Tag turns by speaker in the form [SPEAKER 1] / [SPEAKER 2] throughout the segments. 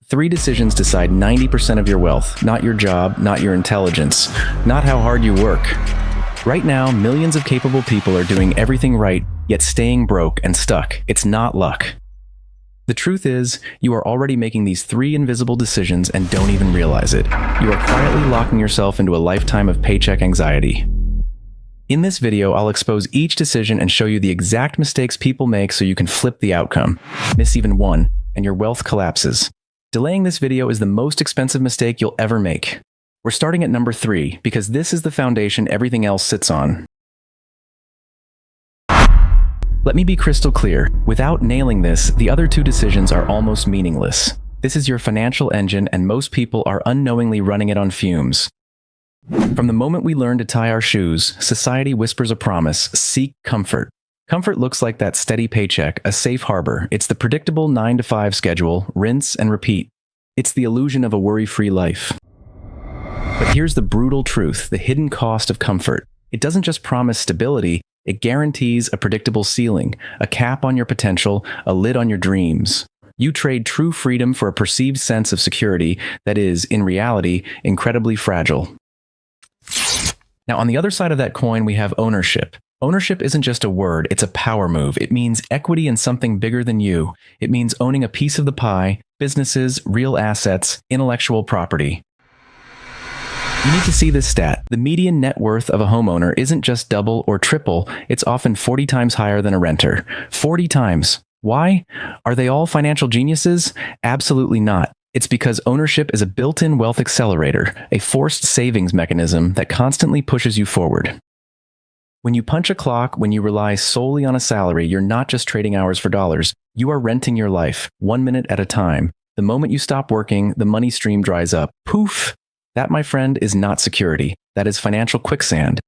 [SPEAKER 1] Three decisions decide 90% of your wealth, not your job, not your intelligence, not how hard you work. Right now, millions of capable people are doing everything right, yet staying broke and stuck. It's not luck. The truth is, you are already making these three invisible decisions and don't even realize it. You are quietly locking yourself into a lifetime of paycheck anxiety. In this video, I'll expose each decision and show you the exact mistakes people make so you can flip the outcome. Miss even one, and your wealth collapses. Delaying this video is the most expensive mistake you'll ever make. We're starting at number 3, because this is the foundation everything else sits on. Let me be crystal clear. Without nailing this, the other two decisions are almost meaningless. This is your financial engine, and most people are unknowingly running it on fumes. From the moment we learn to tie our shoes, society whispers a promise: seek comfort. Comfort looks like that steady paycheck, a safe harbor. It's the predictable 9-to-5 schedule, rinse and repeat. It's the illusion of a worry-free life. But here's the brutal truth, the hidden cost of comfort. It doesn't just promise stability, it guarantees a predictable ceiling, a cap on your potential, a lid on your dreams. You trade true freedom for a perceived sense of security that is, in reality, incredibly fragile. Now, on the other side of that coin, we have ownership. Ownership isn't just a word, it's a power move. It means equity in something bigger than you. It means owning a piece of the pie, businesses, real assets, intellectual property. You need to see this stat. The median net worth of a homeowner isn't just double or triple, it's often 40 times higher than a renter. 40 times. Why? Are they all financial geniuses? Absolutely not. It's because ownership is a built-in wealth accelerator, a forced savings mechanism that constantly pushes you forward. When you punch a clock, when you rely solely on a salary, you're not just trading hours for dollars. You are renting your life, 1 minute at a time. The moment you stop working, the money stream dries up. Poof! That, my friend, is not security. That is financial quicksand.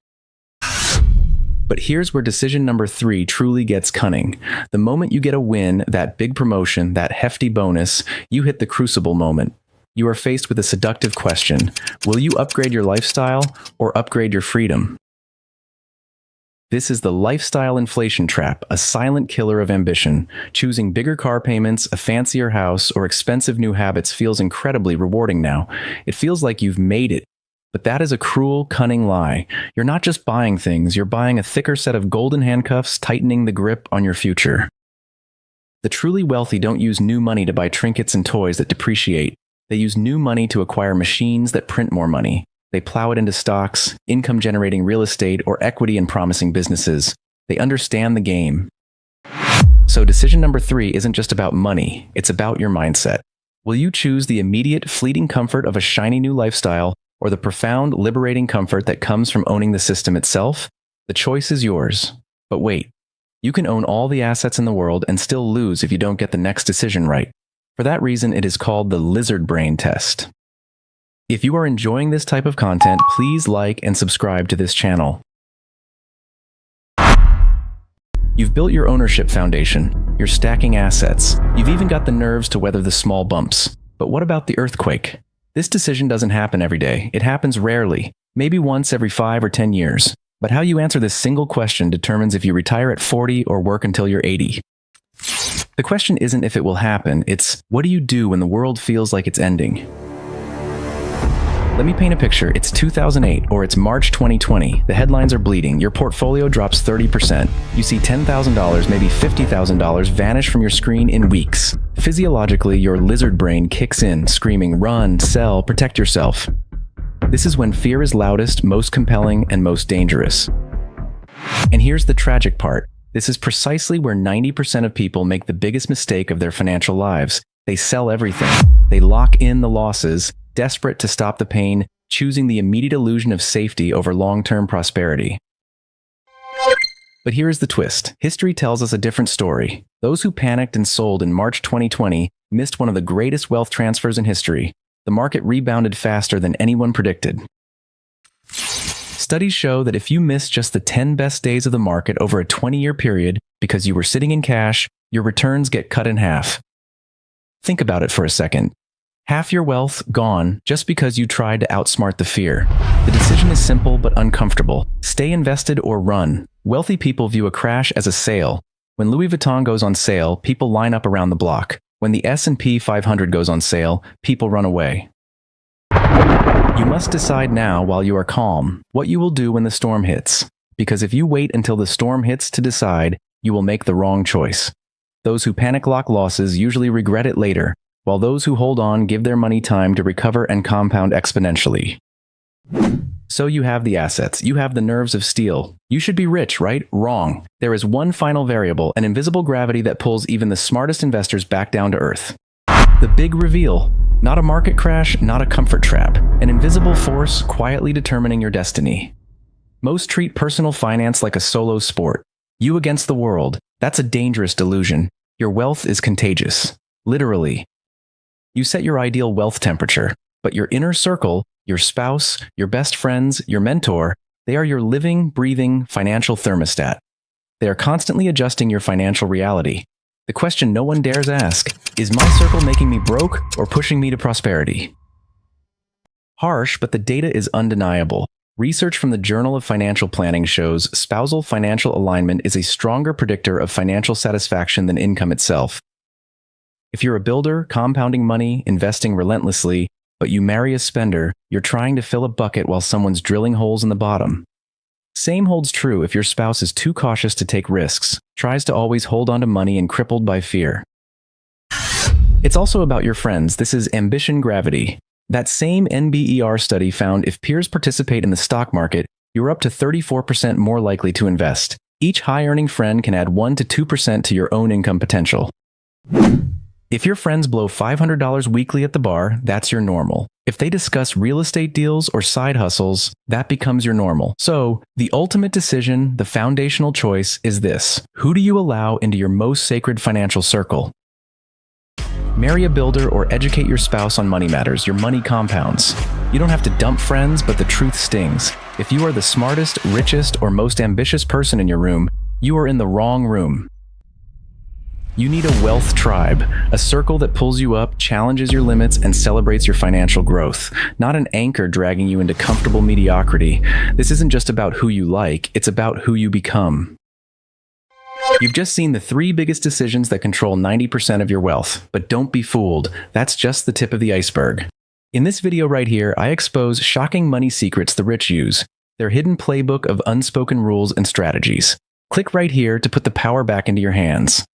[SPEAKER 1] But here's where decision number 3 truly gets cunning. The moment you get a win, that big promotion, that hefty bonus, you hit the crucible moment. You are faced with a seductive question. Will you upgrade your lifestyle or upgrade your freedom? This is the lifestyle inflation trap, a silent killer of ambition. Choosing bigger car payments, a fancier house, or expensive new habits feels incredibly rewarding now. It feels like you've made it. But that is a cruel, cunning lie. You're not just buying things, you're buying a thicker set of golden handcuffs, tightening the grip on your future. The truly wealthy don't use new money to buy trinkets and toys that depreciate. They use new money to acquire machines that print more money. They plow it into stocks, income-generating real estate, or equity in promising businesses. They understand the game. So decision number 3 isn't just about money, it's about your mindset. Will you choose the immediate, fleeting comfort of a shiny new lifestyle, or the profound, liberating comfort that comes from owning the system itself? The choice is yours. But wait, you can own all the assets in the world and still lose if you don't get the next decision right. For that reason, it is called the lizard brain test. If you are enjoying this type of content, please like and subscribe to this channel. You've built your ownership foundation. You're stacking assets. You've even got the nerves to weather the small bumps. But what about the earthquake? This decision doesn't happen every day. It happens rarely, maybe once every 5 or 10 years. But how you answer this single question determines if you retire at 40 or work until you're 80. The question isn't if it will happen, it's what do you do when the world feels like it's ending? Let me paint a picture. It's 2008 or it's March 2020. The headlines are bleeding. Your portfolio drops 30%. You see $10,000, maybe $50,000 vanish from your screen in weeks. Physiologically, your lizard brain kicks in, screaming, run, sell, protect yourself. This is when fear is loudest, most compelling, and most dangerous. And here's the tragic part. This is precisely where 90% of people make the biggest mistake of their financial lives. They sell everything. They lock in the losses, desperate to stop the pain, choosing the immediate illusion of safety over long-term prosperity. But here is the twist. History tells us a different story. Those who panicked and sold in March 2020 missed one of the greatest wealth transfers in history. The market rebounded faster than anyone predicted. Studies show that if you miss just the 10 best days of the market over a 20-year period because you were sitting in cash, your returns get cut in half. Think about it for a second. Half your wealth gone just because you tried to outsmart the fear. The decision is simple but uncomfortable. Stay invested or run. Wealthy people view a crash as a sale. When Louis Vuitton goes on sale, people line up around the block. When the S&P 500 goes on sale, people run away. You must decide now while you are calm what you will do when the storm hits. Because if you wait until the storm hits to decide, you will make the wrong choice. Those who panic lock losses usually regret it later, while those who hold on give their money time to recover and compound exponentially. So you have the assets, you have the nerves of steel. You should be rich, right? Wrong. There is one final variable, an invisible gravity that pulls even the smartest investors back down to earth. The big reveal. Not a market crash, not a comfort trap. An invisible force quietly determining your destiny. Most treat personal finance like a solo sport. You against the world. That's a dangerous delusion. Your wealth is contagious. Literally. You set your ideal wealth temperature, but your inner circle, your spouse, your best friends, your mentor, they are your living, breathing financial thermostat. They are constantly adjusting your financial reality. The question no one dares ask, is my circle making me broke or pushing me to prosperity? Harsh, but the data is undeniable. Research from the Journal of Financial Planning shows spousal financial alignment is a stronger predictor of financial satisfaction than income itself. If you're a builder, compounding money, investing relentlessly, but you marry a spender, you're trying to fill a bucket while someone's drilling holes in the bottom. Same holds true if your spouse is too cautious to take risks, tries to always hold on to money and crippled by fear. It's also about your friends. This is ambition gravity. That same NBER study found if peers participate in the stock market, you're up to 34% more likely to invest. Each high-earning friend can add 1 to 2% to your own income potential. If your friends blow $500 weekly at the bar, that's your normal. If they discuss real estate deals or side hustles, that becomes your normal. So, the ultimate decision, the foundational choice, is this. Who do you allow into your most sacred financial circle? Marry a builder or educate your spouse on money matters. Your money compounds. You don't have to dump friends, but the truth stings. If you are the smartest, richest, or most ambitious person in your room, you are in the wrong room. You need a wealth tribe, a circle that pulls you up, challenges your limits, and celebrates your financial growth, not an anchor dragging you into comfortable mediocrity. This isn't just about who you like, it's about who you become. You've just seen the 3 biggest decisions that control 90% of your wealth, but don't be fooled, that's just the tip of the iceberg. In this video right here, I expose shocking money secrets the rich use, their hidden playbook of unspoken rules and strategies. Click right here to put the power back into your hands.